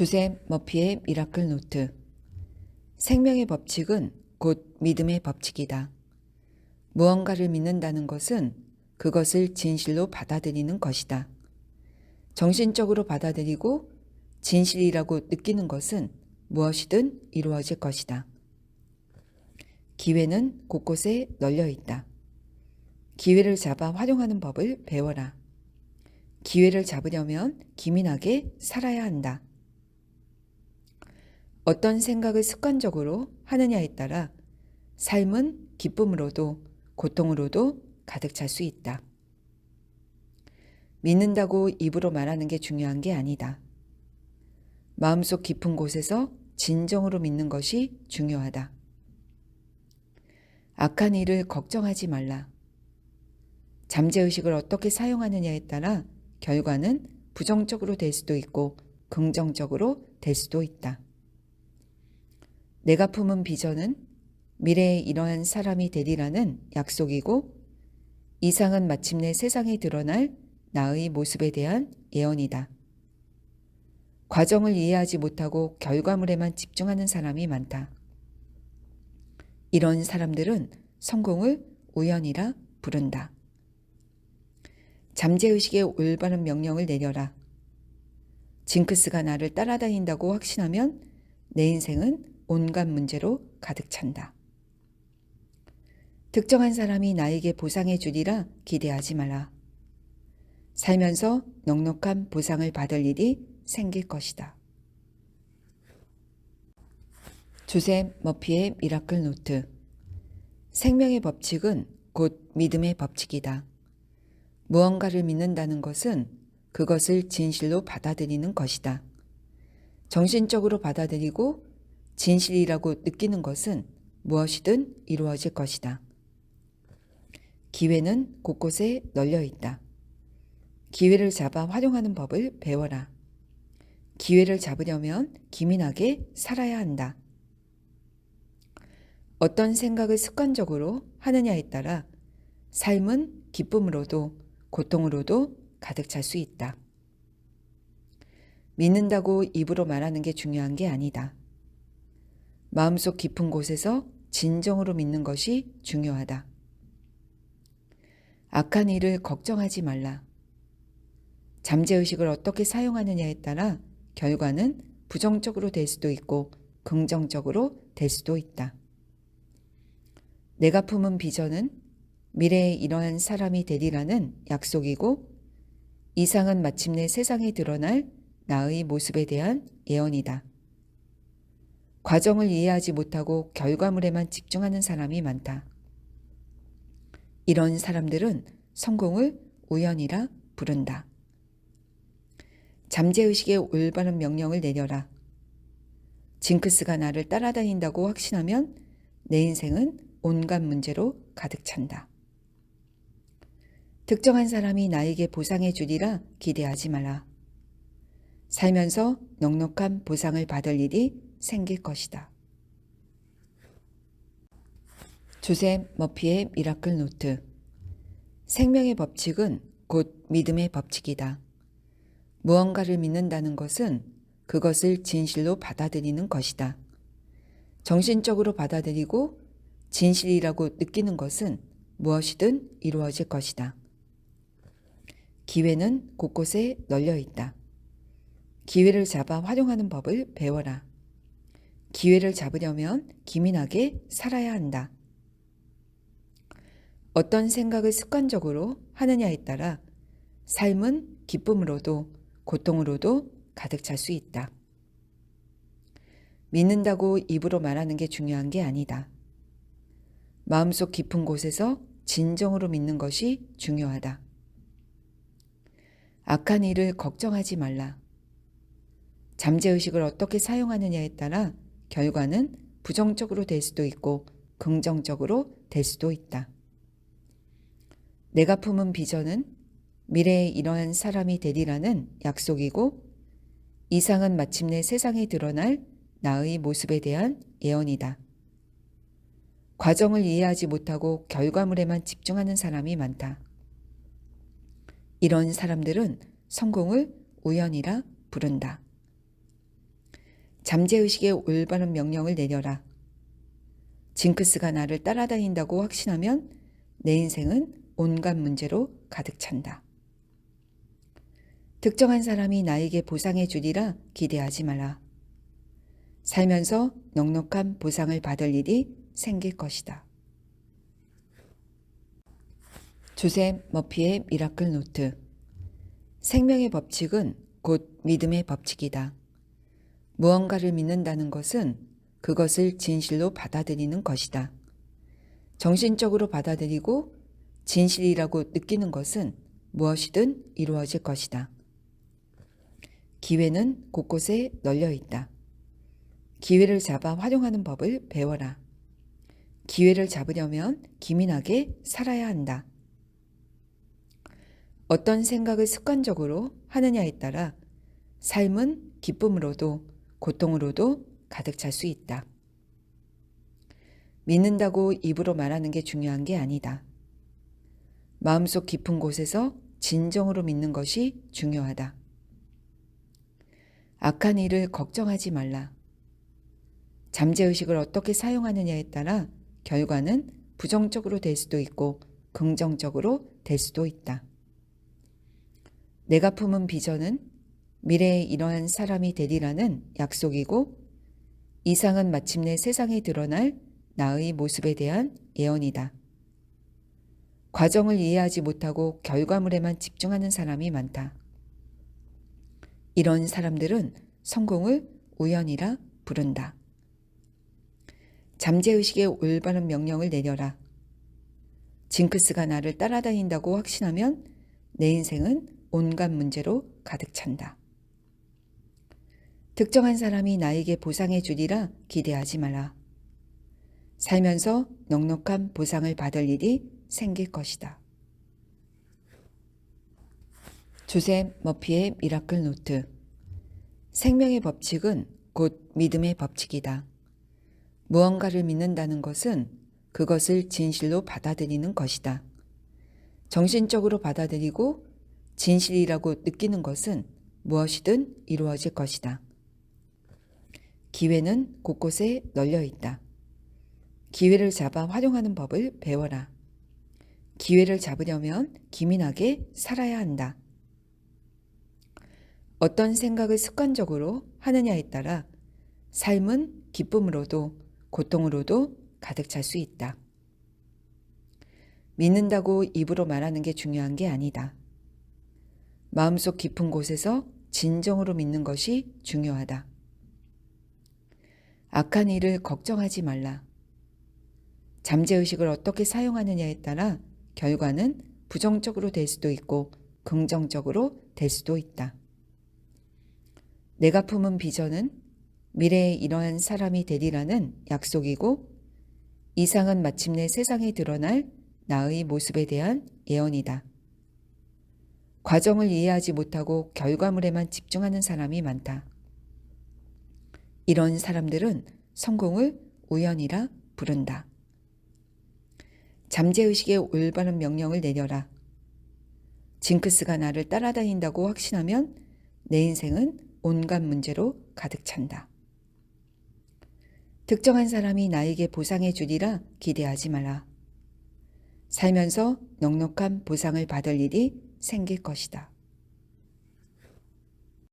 조셉 머피의 미라클 노트. 생명의 법칙은 곧 믿음의 법칙이다. 무언가를 믿는다는 것은 그것을 진실로 받아들이는 것이다. 정신적으로 받아들이고 진실이라고 느끼는 것은 무엇이든 이루어질 것이다. 기회는 곳곳에 널려 있다. 기회를 잡아 활용하는 법을 배워라. 기회를 잡으려면 기민하게 살아야 한다. 어떤 생각을 습관적으로 하느냐에 따라 삶은 기쁨으로도 고통으로도 가득 찰 수 있다. 믿는다고 입으로 말하는 게 중요한 게 아니다. 마음속 깊은 곳에서 진정으로 믿는 것이 중요하다. 악한 일을 걱정하지 말라. 잠재의식을 어떻게 사용하느냐에 따라 결과는 부정적으로 될 수도 있고 긍정적으로 될 수도 있다. 내가 품은 비전은 미래에 이러한 사람이 되리라는 약속이고 이상은 마침내 세상에 드러날 나의 모습에 대한 예언이다. 과정을 이해하지 못하고 결과물에만 집중하는 사람이 많다. 이런 사람들은 성공을 우연이라 부른다. 잠재의식에 올바른 명령을 내려라. 징크스가 나를 따라다닌다고 확신하면 내 인생은 온갖 문제로 가득 찬다. 특정한 사람이 나에게 보상해 주리라 기대하지 마라. 살면서 넉넉한 보상을 받을 일이 생길 것이다. 조셉 머피의 미라클 노트. 생명의 법칙은 곧 믿음의 법칙이다. 무언가를 믿는다는 것은 그것을 진실로 받아들이는 것이다. 정신적으로 받아들이고 진실이라고 느끼는 것은 무엇이든 이루어질 것이다. 기회는 곳곳에 널려 있다. 기회를 잡아 활용하는 법을 배워라. 기회를 잡으려면 기민하게 살아야 한다. 어떤 생각을 습관적으로 하느냐에 따라 삶은 기쁨으로도 고통으로도 가득 찰 수 있다. 믿는다고 입으로 말하는 게 중요한 게 아니다. 마음속 깊은 곳에서 진정으로 믿는 것이 중요하다. 악한 일을 걱정하지 말라. 잠재의식을 어떻게 사용하느냐에 따라 결과는 부정적으로 될 수도 있고 긍정적으로 될 수도 있다. 내가 품은 비전은 미래에 이러한 사람이 되리라는 약속이고 이상은 마침내 세상에 드러날 나의 모습에 대한 예언이다. 과정을 이해하지 못하고 결과물에만 집중하는 사람이 많다. 이런 사람들은 성공을 우연이라 부른다. 잠재의식에 올바른 명령을 내려라. 징크스가 나를 따라다닌다고 확신하면 내 인생은 온갖 문제로 가득 찬다. 특정한 사람이 나에게 보상해 주리라 기대하지 마라. 살면서 넉넉한 보상을 받을 일이 생길 것이다. 조셉 머피의 미라클 노트. 생명의 법칙은 곧 믿음의 법칙이다. 무언가를 믿는다는 것은 그것을 진실로 받아들이는 것이다. 정신적으로 받아들이고 진실이라고 느끼는 것은 무엇이든 이루어질 것이다. 기회는 곳곳에 널려 있다. 기회를 잡아 활용하는 법을 배워라. 기회를 잡으려면 기민하게 살아야 한다. 어떤 생각을 습관적으로 하느냐에 따라 삶은 기쁨으로도 고통으로도 가득 찰 수 있다. 믿는다고 입으로 말하는 게 중요한 게 아니다. 마음속 깊은 곳에서 진정으로 믿는 것이 중요하다. 악한 일을 걱정하지 말라. 잠재의식을 어떻게 사용하느냐에 따라 결과는 부정적으로 될 수도 있고 긍정적으로 될 수도 있다. 내가 품은 비전은 미래에 이러한 사람이 되리라는 약속이고 이상은 마침내 세상에 드러날 나의 모습에 대한 예언이다. 과정을 이해하지 못하고 결과물에만 집중하는 사람이 많다. 이런 사람들은 성공을 우연이라 부른다. 잠재의식에 올바른 명령을 내려라. 징크스가 나를 따라다닌다고 확신하면 내 인생은 온갖 문제로 가득 찬다. 특정한 사람이 나에게 보상해 주리라 기대하지 마라. 살면서 넉넉한 보상을 받을 일이 생길 것이다. 조셉 머피의 미라클 노트. 생명의 법칙은 곧 믿음의 법칙이다. 무언가를 믿는다는 것은 그것을 진실로 받아들이는 것이다. 정신적으로 받아들이고 진실이라고 느끼는 것은 무엇이든 이루어질 것이다. 기회는 곳곳에 널려 있다. 기회를 잡아 활용하는 법을 배워라. 기회를 잡으려면 기민하게 살아야 한다. 어떤 생각을 습관적으로 하느냐에 따라 삶은 기쁨으로도 고통으로도 가득 찰 수 있다. 믿는다고 입으로 말하는 게 중요한 게 아니다. 마음속 깊은 곳에서 진정으로 믿는 것이 중요하다. 악한 일을 걱정하지 말라. 잠재의식을 어떻게 사용하느냐에 따라 결과는 부정적으로 될 수도 있고 긍정적으로 될 수도 있다. 내가 품은 비전은 미래에 이러한 사람이 되리라는 약속이고 이상은 마침내 세상에 드러날 나의 모습에 대한 예언이다. 과정을 이해하지 못하고 결과물에만 집중하는 사람이 많다. 이런 사람들은 성공을 우연이라 부른다. 잠재의식에 올바른 명령을 내려라. 징크스가 나를 따라다닌다고 확신하면 내 인생은 온갖 문제로 가득 찬다. 특정한 사람이 나에게 보상해 주리라 기대하지 마라. 살면서 넉넉한 보상을 받을 일이 생길 것이다. 조셉 머피의 미라클 노트. 생명의 법칙은 곧 믿음의 법칙이다. 무언가를 믿는다는 것은 그것을 진실로 받아들이는 것이다. 정신적으로 받아들이고 진실이라고 느끼는 것은 무엇이든 이루어질 것이다. 기회는 곳곳에 널려 있다. 기회를 잡아 활용하는 법을 배워라. 기회를 잡으려면 기민하게 살아야 한다. 어떤 생각을 습관적으로 하느냐에 따라 삶은 기쁨으로도 고통으로도 가득 찰 수 있다. 믿는다고 입으로 말하는 게 중요한 게 아니다. 마음속 깊은 곳에서 진정으로 믿는 것이 중요하다. 악한 일을 걱정하지 말라. 잠재의식을 어떻게 사용하느냐에 따라 결과는 부정적으로 될 수도 있고 긍정적으로 될 수도 있다. 내가 품은 비전은 미래에 이러한 사람이 되리라는 약속이고 이상은 마침내 세상에 드러날 나의 모습에 대한 예언이다. 과정을 이해하지 못하고 결과물에만 집중하는 사람이 많다. 이런 사람들은 성공을 우연이라 부른다. 잠재의식에 올바른 명령을 내려라. 징크스가 나를 따라다닌다고 확신하면 내 인생은 온갖 문제로 가득 찬다. 특정한 사람이 나에게 보상해 주리라 기대하지 마라. 살면서 넉넉한 보상을 받을 일이 생길 것이다.